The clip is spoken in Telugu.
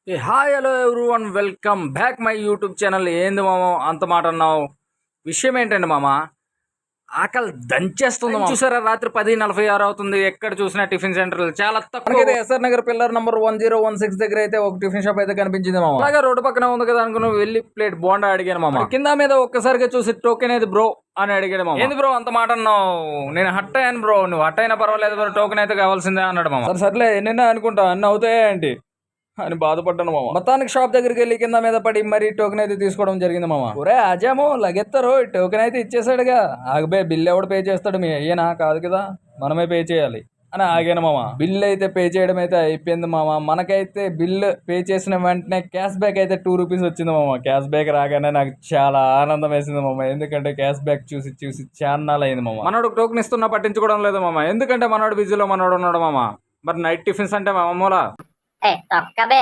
Hi hello everyone welcome back my YouTube channel. ఏంది మామ అంత మాట అన్నావు? విషయం ఏంటండి మామ, ఆకలి దంచేస్తుంది మామ. చూసారా, రాత్రి 10:46 అవుతుంది. ఎక్కడ చూసినా టిఫిన్ సెంటర్లు చాలా తక్కువ. ఎస్ఆర్ నగర్ పిల్లర్ నంబర్ 1016 దగ్గర అయితే ఒక టిఫిన్ షాప్ అయితే కనిపించింది మామ. అలాగే రోడ్డు పక్కన ఉంది కదా అనుకుని వెళ్ళి ప్లేట్ బోండా అడిగాను మామ. కింద మీద ఒక్కసారిగా చూసి టోకెన్ ఏది బ్రో అని అడిగాడు మామ. ఏంది బ్రో అంత మాట అన్నావు? నేను హట్ అయ్యాను బ్రో. నువ్వు హట్ అయినా పర్వాలేదు బ్రో, టోకెన్ అయితే కావాల్సిందే అన్నాడు మామ. సర్లే ఎన్నైనా అనుకుంటా, అన్ని అవుతాయా ఏంటి అని బాధపడ్డాను మామ. మొత్తానికి షాప్ దగ్గరికి వెళ్ళి కింద మీద పడి మరీ టోకెన్ అయితే తీసుకోవడం జరిగింది మామ. ఒరే అజామో లగెత్తరు, టోకెన్ అయితే ఇచ్చేసాడుగా. ఆగబే, బిల్ ఎవడు పే చేస్తాడు? మీ అయ్యేనా? కాదు కదా, మనమే పే చేయాలి అని ఆగాను మామ. బిల్ అయితే పే చేయడం అయితే అయిపోయింది మామ. మనకైతే బిల్ పే చేసిన వెంటనే క్యాష్ బ్యాక్ అయితే 2 రూపీస్ వచ్చింది మామ. క్యాష్ బ్యాక్ రాగానే నాకు చాలా ఆనందం వేసింది మామ. ఎందుకంటే క్యాష్ బ్యాక్ చూసి చూసి చాలా అయింది మామ. మనోడు టోకెన్ ఇస్తున్నా పట్టించుకోవడం లేదు మామ. ఎందుకంటే మనోడు బిజీలో మనోడు ఉన్నాడు మామ. మరి నైట్ టిఫిన్స్ అంటే మామూలా తొక్కబే